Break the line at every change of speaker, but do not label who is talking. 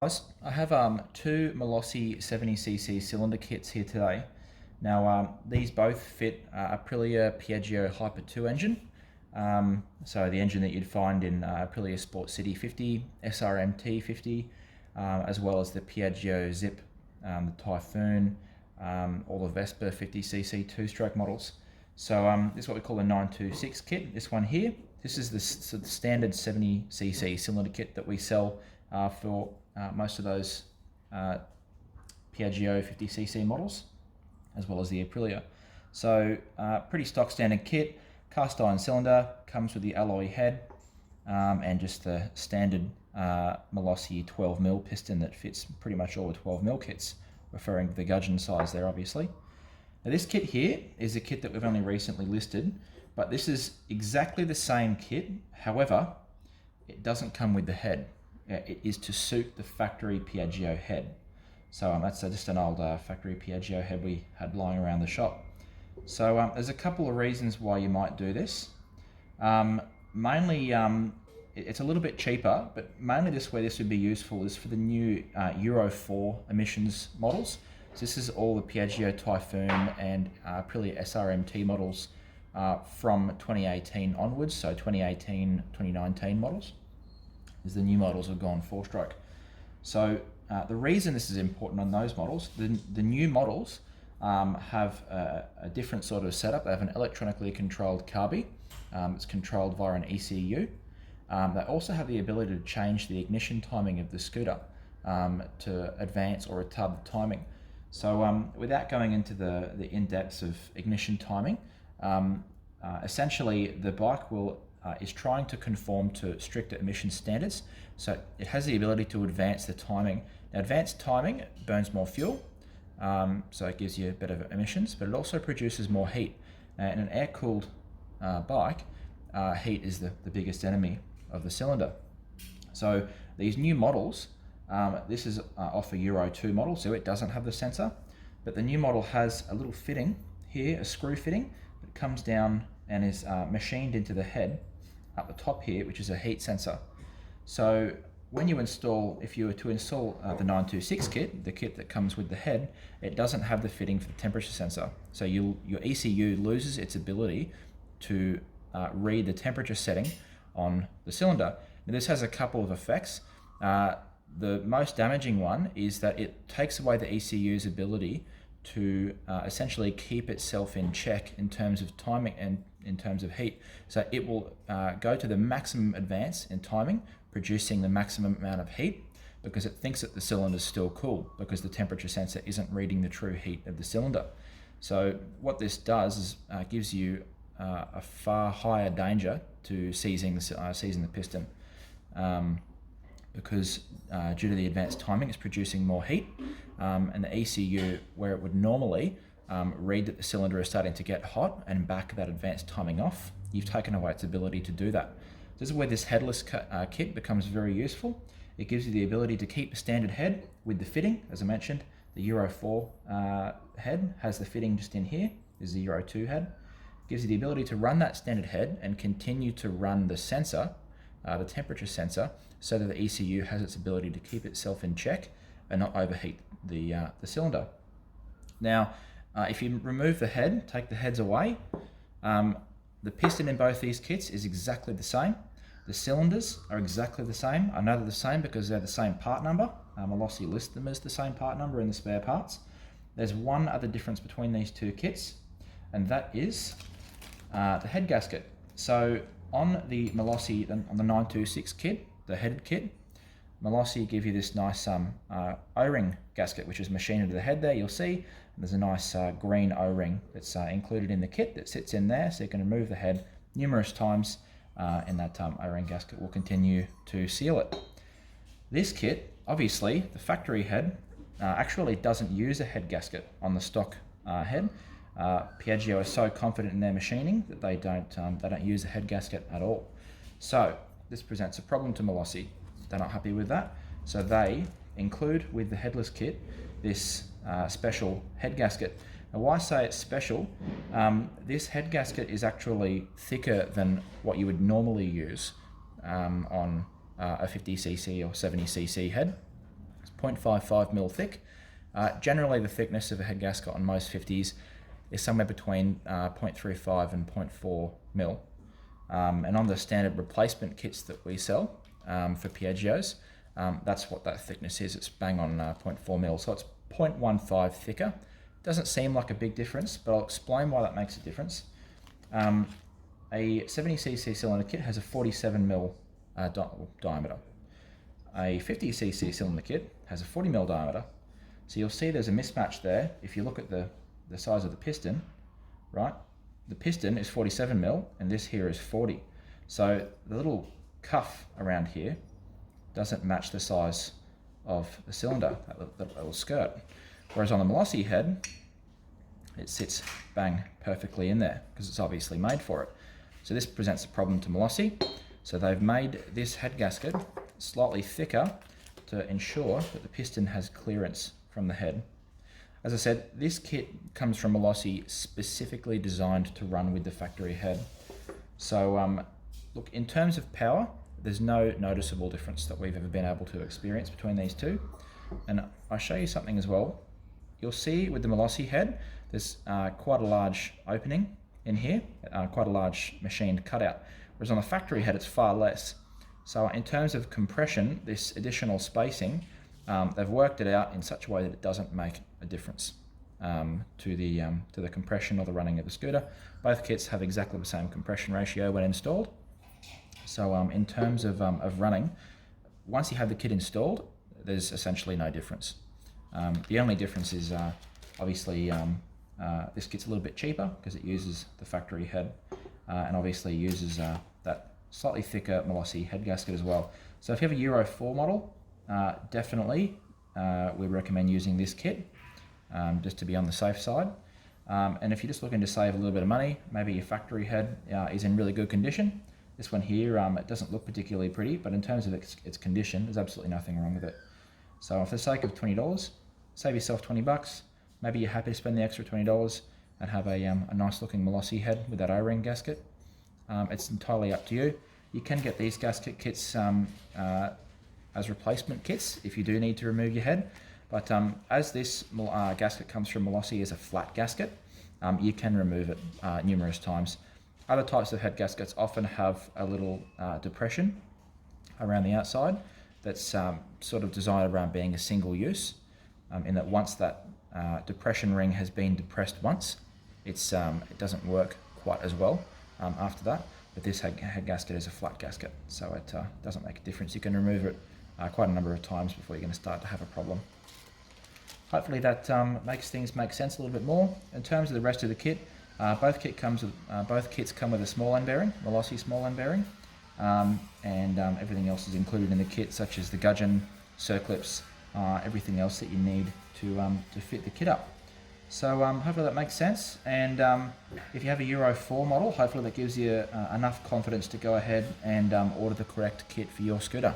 Guys, I have two Malossi 70cc cylinder kits here today. Now these both fit Aprilia Piaggio Hyper 2 engine. So the engine that you'd find in Aprilia Sport City 50, SRMT 50, as well as the Piaggio Zip, the Typhoon, all the Vespa 50cc two-stroke models. So this is what we call a 926 kit. This one here, this is the standard 70cc cylinder kit that we sell for most of those Piaggio 50cc models, as well as the Aprilia. So pretty stock standard kit, cast iron cylinder, comes with the alloy head, and just the standard Malossi 12mm piston that fits pretty much all the 12mm kits, referring to the gudgeon size there obviously. Now this kit here is a kit that we've only recently listed, but this is exactly the same kit, however, it doesn't come with the head. It is to suit the factory Piaggio head. So that's just an old factory Piaggio head we had lying around the shop. So there's a couple of reasons why you might do this. Mainly, it's a little bit cheaper, but mainly where this would be useful is for the new Euro 4 emissions models. So this is all the Piaggio Typhoon and Aprilia SRMT models from 2018 onwards, so 2018, 2019 models, as the new models have gone four-stroke. So the reason this is important on those models, the new models have a different sort of setup. They have an electronically controlled carby. It's controlled via an ECU. They also have the ability to change the ignition timing of the scooter to advance or retard the timing. So without going into the in-depths of ignition timing, essentially the bike is trying to conform to stricter emission standards. So it has the ability to advance the timing. Now, advanced timing burns more fuel, so it gives you better emissions, but it also produces more heat. In an air-cooled bike, heat is the biggest enemy of the cylinder. So these new models, this is off a Euro 2 model, so it doesn't have the sensor, but the new model has a little fitting here, a screw fitting, that comes down and is machined into the head up the top here, which is a heat sensor. So when you install, if you were to install the 926 kit, the kit that comes with the head, it doesn't have the fitting for the temperature sensor. So your ECU loses its ability to read the temperature setting on the cylinder. Now this has a couple of effects. The most damaging one is that it takes away the ECU's ability to essentially keep itself in check in terms of timing and in terms of heat. So it will go to the maximum advance in timing, producing the maximum amount of heat, because it thinks that the cylinder is still cool because the temperature sensor isn't reading the true heat of the cylinder. So what this does is gives you a far higher danger to seizing the piston. Because due to the advanced timing, it's producing more heat, and the ECU, where it would normally read that the cylinder is starting to get hot and back that advanced timing off, you've taken away its ability to do that. This is where this headless kit becomes very useful. It gives you the ability to keep a standard head with the fitting. As I mentioned, the Euro 4 head has the fitting just in here. This is the Euro 2 head. It gives you the ability to run that standard head and continue to run the sensor, the temperature sensor, so that the ECU has its ability to keep itself in check and not overheat the cylinder. Now, if you remove the head, take the heads away, the piston in both these kits is exactly the same. The cylinders are exactly the same. I know they're the same because they're the same part number. Malossi lists them as the same part number in the spare parts. There's one other difference between these two kits, and that is the head gasket. So on the Malossi, on the 926 kit, the headed kit, Malossi give you this nice O-ring gasket, which is machined into the head there, you'll see. There's a nice green O-ring that's included in the kit that sits in there, so you can remove the head numerous times, and that O-ring gasket will continue to seal it. This kit, obviously, the factory head, actually doesn't use a head gasket on the stock head. Piaggio is so confident in their machining that they don't use a head gasket at all. So this presents a problem to Malossi. They're not happy with that, so they include with the headless kit this special head gasket. Now, why I say it's special, this head gasket is actually thicker than what you would normally use on a 50cc or 70cc head. 0.55 mil thick. Generally, the thickness of a head gasket on most 50s is somewhere between 0.35 and 0.4 mil. And on the standard replacement kits that we sell for Piaggios, that's what that thickness is. It's bang on 0.4 mil, so it's 0.15 thicker. Doesn't seem like a big difference, but I'll explain why that makes a difference. A 70cc cylinder kit has a 47 mil diameter. A 50cc cylinder kit has a 40 mil diameter. So you'll see there's a mismatch there. If you look at the size of the piston, right? The piston is 47 mil and this here is 40. So the little cuff around here doesn't match the size of the cylinder, that little skirt. Whereas on the Malossi head, it sits bang perfectly in there because it's obviously made for it. So this presents a problem to Malossi. So they've made this head gasket slightly thicker to ensure that the piston has clearance from the head. As I said, this kit comes from Malossi, specifically designed to run with the factory head. So look, in terms of power, there's no noticeable difference that we've ever been able to experience between these two. And I'll show you something as well. You'll see with the Malossi head, there's quite a large opening in here, quite a large machined cutout. Whereas on the factory head, it's far less. So in terms of compression, this additional spacing, they've worked it out in such a way that it doesn't make a difference to the compression or the running of the scooter. Both kits have exactly the same compression ratio when installed. So in terms of running, once you have the kit installed, there's essentially no difference. The only difference is obviously this kit's a little bit cheaper because it uses the factory head and obviously uses that slightly thicker Malossi head gasket as well. So if you have a Euro 4 model, definitely we recommend using this kit just to be on the safe side. And if you're just looking to save a little bit of money, maybe your factory head is in really good condition. This one here, it doesn't look particularly pretty, but in terms of its condition, there's absolutely nothing wrong with it. So for the sake of $20, save yourself 20 bucks. Maybe you're happy to spend the extra $20 and have a nice looking Malossi head with that O-ring gasket. It's entirely up to you. You can get these gasket kits as replacement kits if you do need to remove your head. But as this gasket comes from Malossi as a flat gasket, you can remove it numerous times. Other types of head gaskets often have a little depression around the outside that's sort of designed around being a single use, in that once that depression ring has been depressed once, it doesn't work quite as well after that. But this head gasket is a flat gasket, so it doesn't make a difference. You can remove it quite a number of times before you're going to start to have a problem. Hopefully that makes things make sense a little bit more. In terms of the rest of the kit, both kits come with a small end bearing, Malossi small end bearing, and everything else is included in the kit, such as the gudgeon, circlips, everything else that you need to fit the kit up. So hopefully that makes sense, and if you have a Euro 4 model, hopefully that gives you enough confidence to go ahead and order the correct kit for your scooter.